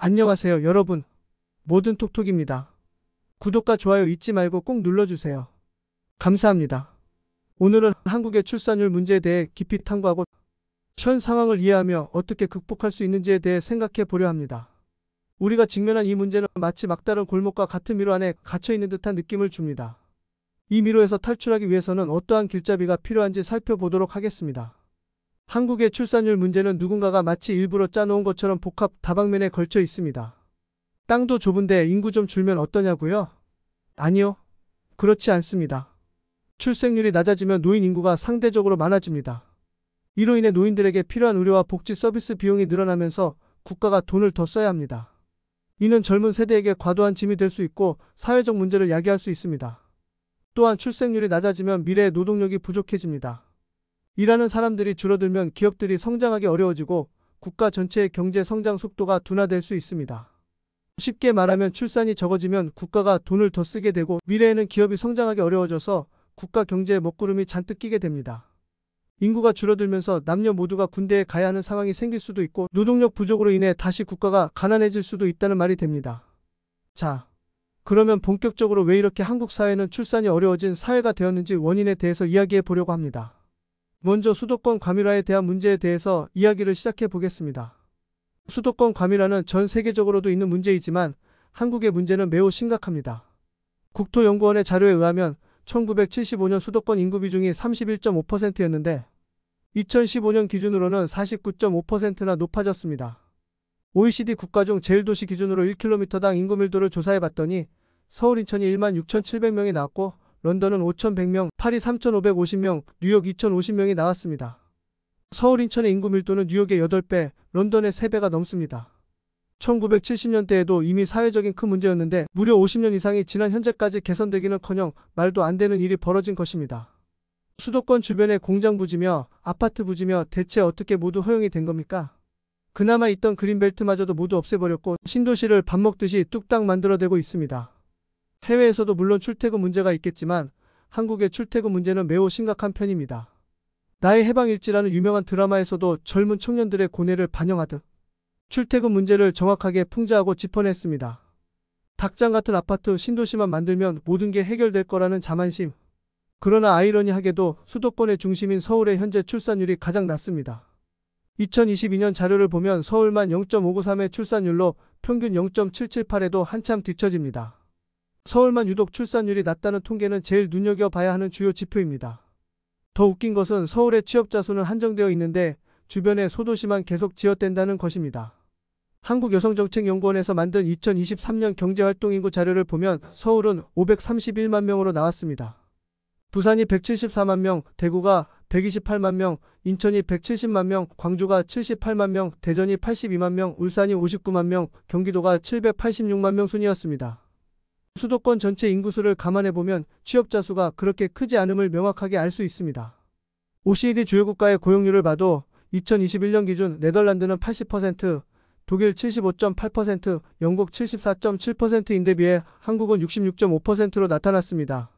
안녕하세요, 여러분. 모든 톡톡입니다. 구독과 좋아요 잊지 말고 꼭 눌러주세요. 감사합니다. 오늘은 한국의 출산율 문제에 대해 깊이 탐구하고 현 상황을 이해하며 어떻게 극복할 수 있는지에 대해 생각해 보려 합니다. 우리가 직면한 이 문제는 마치 막다른 골목과 같은 미로 안에 갇혀 있는 듯한 느낌을 줍니다. 이 미로에서 탈출하기 위해서는 어떠한 길잡이가 필요한지 살펴보도록 하겠습니다. 한국의 출산율 문제는 누군가가 마치 일부러 짜놓은 것처럼 복합 다방면에 걸쳐 있습니다. 땅도 좁은데 인구 좀 줄면 어떠냐고요? 아니요. 그렇지 않습니다. 출생률이 낮아지면 노인 인구가 상대적으로 많아집니다. 이로 인해 노인들에게 필요한 의료와 복지 서비스 비용이 늘어나면서 국가가 돈을 더 써야 합니다. 이는 젊은 세대에게 과도한 짐이 될 수 있고 사회적 문제를 야기할 수 있습니다. 또한 출생률이 낮아지면 미래의 노동력이 부족해집니다. 일하는 사람들이 줄어들면 기업들이 성장하기 어려워지고 국가 전체의 경제 성장 속도가 둔화될 수 있습니다. 쉽게 말하면 출산이 적어지면 국가가 돈을 더 쓰게 되고 미래에는 기업이 성장하기 어려워져서 국가 경제에 먹구름이 잔뜩 끼게 됩니다. 인구가 줄어들면서 남녀 모두가 군대에 가야 하는 상황이 생길 수도 있고 노동력 부족으로 인해 다시 국가가 가난해질 수도 있다는 말이 됩니다. 자, 그러면 본격적으로 왜 이렇게 한국 사회는 출산이 어려워진 사회가 되었는지 원인에 대해서 이야기해 보려고 합니다. 먼저 수도권 과밀화에 대한 문제에 대해서 이야기를 시작해 보겠습니다. 수도권 과밀화는 전 세계적으로도 있는 문제이지만 한국의 문제는 매우 심각합니다. 국토연구원의 자료에 의하면 1975년 수도권 인구 비중이 31.5%였는데 2015년 기준으로는 49.5%나 높아졌습니다. OECD 국가 중 제일도시 기준으로 1km당 인구 밀도를 조사해 봤더니 서울 인천이 16,700명이 나왔고 런던은 5,100명, 파리 3,550명, 뉴욕 2,050명이 나왔습니다. 서울 인천의 인구 밀도는 뉴욕의 8배, 런던의 3배가 넘습니다. 1970년대에도 이미 사회적인 큰 문제였는데 무려 50년 이상이 지난 현재까지 개선되기는커녕 말도 안 되는 일이 벌어진 것입니다. 수도권 주변에 공장 부지며 아파트 부지며 대체 어떻게 모두 허용이 된 겁니까? 그나마 있던 그린벨트마저도 모두 없애버렸고 신도시를 밥 먹듯이 뚝딱 만들어대고 있습니다. 해외에서도 물론 출퇴근 문제가 있겠지만 한국의 출퇴근 문제는 매우 심각한 편입니다. 나의 해방일지라는 유명한 드라마에서도 젊은 청년들의 고뇌를 반영하듯 출퇴근 문제를 정확하게 풍자하고 짚어냈습니다. 닭장 같은 아파트 신도시만 만들면 모든 게 해결될 거라는 자만심. 그러나 아이러니하게도 수도권의 중심인 서울의 현재 출산율이 가장 낮습니다. 2022년 자료를 보면 서울만 0.593의 출산율로 평균 0.778에도 한참 뒤처집니다. 서울만 유독 출산율이 낮다는 통계는 제일 눈여겨봐야 하는 주요 지표입니다. 더 웃긴 것은 서울의 취업자 수는 한정되어 있는데 주변에 소도시만 계속 지어댄다는 것입니다. 한국여성정책연구원에서 만든 2023년 경제활동인구 자료를 보면 서울은 531만 명으로 나왔습니다. 부산이 174만 명, 대구가 128만 명, 인천이 170만 명, 광주가 78만 명, 대전이 82만 명, 울산이 59만 명, 경기도가 786만 명 순이었습니다. 수도권 전체 인구수를 감안해보면 취업자 수가 그렇게 크지 않음을 명확하게 알 수 있습니다. OECD 주요 국가의 고용률을 봐도 2021년 기준 네덜란드는 80%, 독일 75.8%, 영국 74.7%인데 비해 한국은 66.5%로 나타났습니다.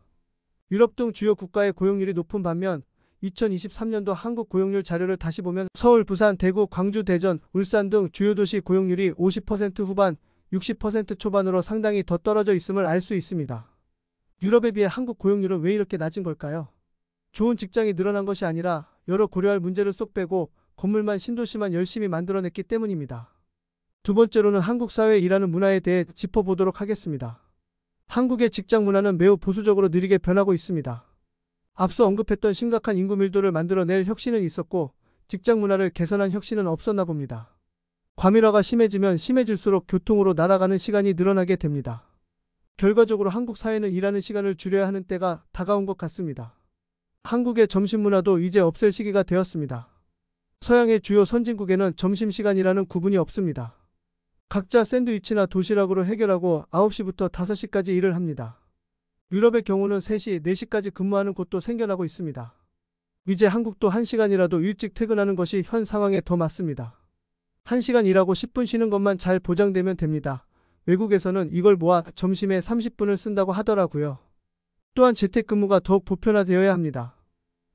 유럽 등 주요 국가의 고용률이 높은 반면 2023년도 한국 고용률 자료를 다시 보면 서울, 부산, 대구, 광주, 대전, 울산 등 주요 도시 고용률이 50% 후반, 60% 초반으로 상당히 더 떨어져 있음을 알 수 있습니다. 유럽에 비해 한국 고용률은 왜 이렇게 낮은 걸까요? 좋은 직장이 늘어난 것이 아니라 여러 고려할 문제를 쏙 빼고 건물만 신도시만 열심히 만들어냈기 때문입니다. 두 번째로는 한국 사회의 일하는 문화에 대해 짚어보도록 하겠습니다. 한국의 직장 문화는 매우 보수적으로 느리게 변하고 있습니다. 앞서 언급했던 심각한 인구 밀도를 만들어낼 혁신은 있었고 직장 문화를 개선한 혁신은 없었나 봅니다. 과밀화가 심해지면 심해질수록 교통으로 날아가는 시간이 늘어나게 됩니다. 결과적으로 한국 사회는 일하는 시간을 줄여야 하는 때가 다가온 것 같습니다. 한국의 점심 문화도 이제 없앨 시기가 되었습니다. 서양의 주요 선진국에는 점심시간이라는 구분이 없습니다. 각자 샌드위치나 도시락으로 해결하고 9시부터 5시까지 일을 합니다. 유럽의 경우는 3시, 4시까지 근무하는 곳도 생겨나고 있습니다. 이제 한국도 1시간이라도 일찍 퇴근하는 것이 현 상황에 더 맞습니다. 1시간 일하고 10분 쉬는 것만 잘 보장되면 됩니다. 외국에서는 이걸 모아 점심에 30분을 쓴다고 하더라고요. 또한 재택근무가 더욱 보편화되어야 합니다.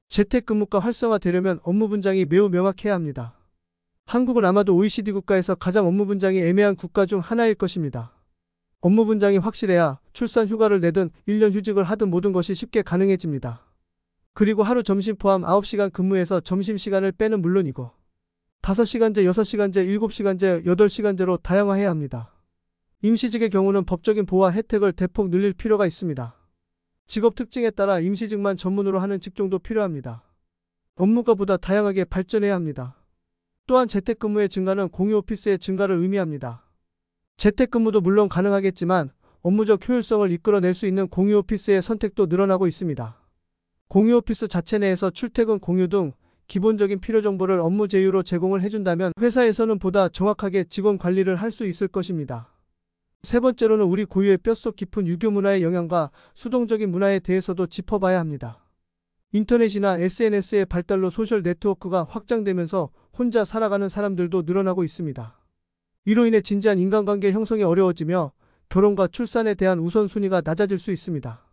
재택근무가 활성화되려면 업무 분장이 매우 명확해야 합니다. 한국은 아마도 OECD 국가에서 가장 업무 분장이 애매한 국가 중 하나일 것입니다. 업무 분장이 확실해야 출산 휴가를 내든 1년 휴직을 하든 모든 것이 쉽게 가능해집니다. 그리고 하루 점심 포함 9시간 근무해서 점심시간을 빼는 물론이고 5시간제, 6시간제, 7시간제, 8시간제로 다양화해야 합니다. 임시직의 경우는 법적인 보호와 혜택을 대폭 늘릴 필요가 있습니다. 직업 특징에 따라 임시직만 전문으로 하는 직종도 필요합니다. 업무가 보다 다양하게 발전해야 합니다. 또한 재택근무의 증가는 공유 오피스의 증가를 의미합니다. 재택근무도 물론 가능하겠지만 업무적 효율성을 이끌어낼 수 있는 공유 오피스의 선택도 늘어나고 있습니다. 공유 오피스 자체 내에서 출퇴근 공유 등 기본적인 필요 정보를 업무 제휴로 제공을 해준다면 회사에서는 보다 정확하게 직원 관리를 할 수 있을 것입니다. 세 번째로는 우리 고유의 뼛속 깊은 유교 문화의 영향과 수동적인 문화에 대해서도 짚어봐야 합니다. 인터넷이나 SNS의 발달로 소셜 네트워크가 확장되면서 혼자 살아가는 사람들도 늘어나고 있습니다. 이로 인해 진지한 인간관계 형성이 어려워지며 결혼과 출산에 대한 우선순위가 낮아질 수 있습니다.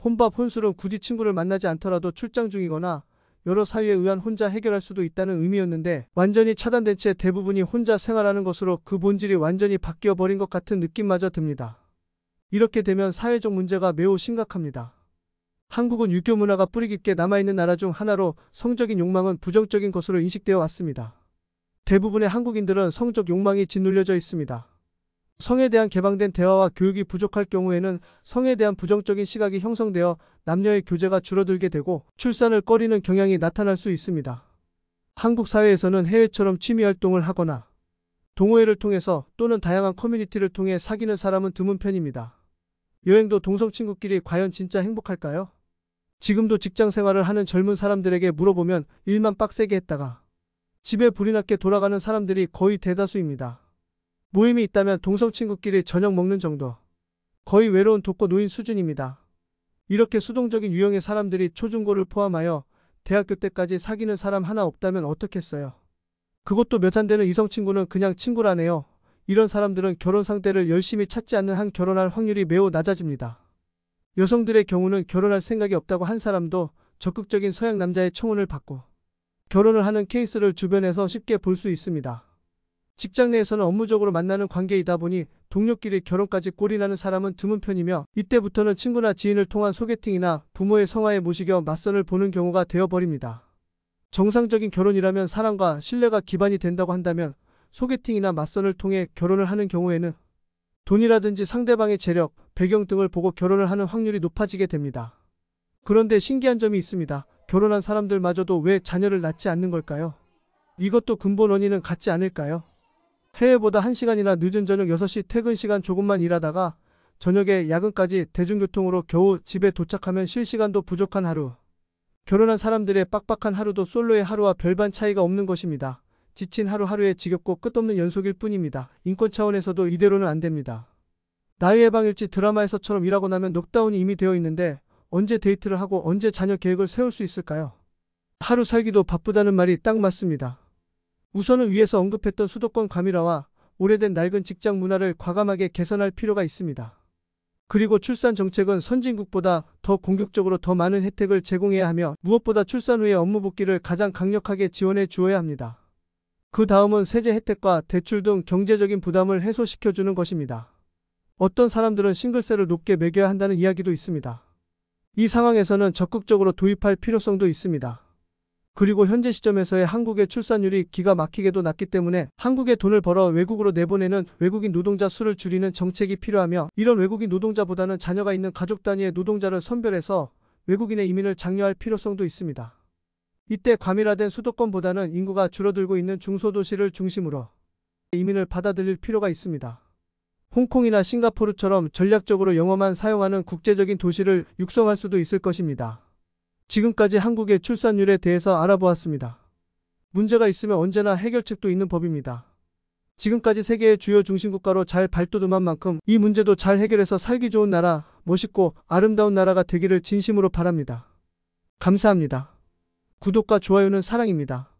혼밥, 혼술은 굳이 친구를 만나지 않더라도 출장 중이거나 여러 사유에 의한 혼자 해결할 수도 있다는 의미였는데 완전히 차단된 채 대부분이 혼자 생활하는 것으로 그 본질이 완전히 바뀌어 버린 것 같은 느낌마저 듭니다. 이렇게 되면 사회적 문제가 매우 심각합니다. 한국은 유교 문화가 뿌리 깊게 남아있는 나라 중 하나로 성적인 욕망은 부정적인 것으로 인식되어 왔습니다. 대부분의 한국인들은 성적 욕망이 짓눌려져 있습니다. 성에 대한 개방된 대화와 교육이 부족할 경우에는 성에 대한 부정적인 시각이 형성되어 남녀의 교제가 줄어들게 되고 출산을 꺼리는 경향이 나타날 수 있습니다. 한국 사회에서는 해외처럼 취미활동을 하거나 동호회를 통해서 또는 다양한 커뮤니티를 통해 사귀는 사람은 드문 편입니다. 여행도 동성 친구끼리 과연 진짜 행복할까요? 지금도 직장 생활을 하는 젊은 사람들에게 물어보면 일만 빡세게 했다가 집에 불이 났게 돌아가는 사람들이 거의 대다수입니다. 모임이 있다면 동성 친구끼리 저녁 먹는 정도. 거의 외로운 독거 노인 수준입니다. 이렇게 수동적인 유형의 사람들이 초중고를 포함하여 대학교 때까지 사귀는 사람 하나 없다면 어떻겠어요? 그것도 몇 안 되는 이성 친구는 그냥 친구라네요. 이런 사람들은 결혼 상대를 열심히 찾지 않는 한 결혼할 확률이 매우 낮아집니다. 여성들의 경우는 결혼할 생각이 없다고 한 사람도 적극적인 서양 남자의 청혼을 받고 결혼을 하는 케이스를 주변에서 쉽게 볼 수 있습니다. 직장 내에서는 업무적으로 만나는 관계이다 보니 동료끼리 결혼까지 골인하는 사람은 드문 편이며 이때부터는 친구나 지인을 통한 소개팅이나 부모의 성화에 모시겨 맞선을 보는 경우가 되어버립니다. 정상적인 결혼이라면 사랑과 신뢰가 기반이 된다고 한다면 소개팅이나 맞선을 통해 결혼을 하는 경우에는 돈이라든지 상대방의 재력, 배경 등을 보고 결혼을 하는 확률이 높아지게 됩니다. 그런데 신기한 점이 있습니다. 결혼한 사람들마저도 왜 자녀를 낳지 않는 걸까요? 이것도 근본 원인은 같지 않을까요? 해외보다 1시간이나 늦은 저녁 6시 퇴근 시간 조금만 일하다가 저녁에 야근까지 대중교통으로 겨우 집에 도착하면 쉴 시간도 부족한 하루. 결혼한 사람들의 빡빡한 하루도 솔로의 하루와 별반 차이가 없는 것입니다. 지친 하루하루에 지겹고 끝없는 연속일 뿐입니다. 인권 차원에서도 이대로는 안 됩니다. 나의 예방일지 드라마에서처럼 일하고 나면 넉다운이 이미 되어 있는데 언제 데이트를 하고 언제 자녀 계획을 세울 수 있을까요? 하루 살기도 바쁘다는 말이 딱 맞습니다. 우선은 위에서 언급했던 수도권 과밀화와 오래된 낡은 직장 문화를 과감하게 개선할 필요가 있습니다. 그리고 출산 정책은 선진국보다 더 공격적으로 더 많은 혜택을 제공해야 하며 무엇보다 출산 후의 업무 복귀를 가장 강력하게 지원해 주어야 합니다. 그 다음은 세제 혜택과 대출 등 경제적인 부담을 해소시켜주는 것입니다. 어떤 사람들은 싱글세를 높게 매겨야 한다는 이야기도 있습니다. 이 상황에서는 적극적으로 도입할 필요성도 있습니다. 그리고 현재 시점에서의 한국의 출산율이 기가 막히게도 낮기 때문에 한국에 돈을 벌어 외국으로 내보내는 외국인 노동자 수를 줄이는 정책이 필요하며 이런 외국인 노동자보다는 자녀가 있는 가족 단위의 노동자를 선별해서 외국인의 이민을 장려할 필요성도 있습니다. 이때 과밀화된 수도권보다는 인구가 줄어들고 있는 중소도시를 중심으로 이민을 받아들일 필요가 있습니다. 홍콩이나 싱가포르처럼 전략적으로 영어만 사용하는 국제적인 도시를 육성할 수도 있을 것입니다. 지금까지 한국의 출산율에 대해서 알아보았습니다. 문제가 있으면 언제나 해결책도 있는 법입니다. 지금까지 세계의 주요 중심국가로 잘 발돋움한 만큼 이 문제도 잘 해결해서 살기 좋은 나라, 멋있고 아름다운 나라가 되기를 진심으로 바랍니다. 감사합니다. 구독과 좋아요는 사랑입니다.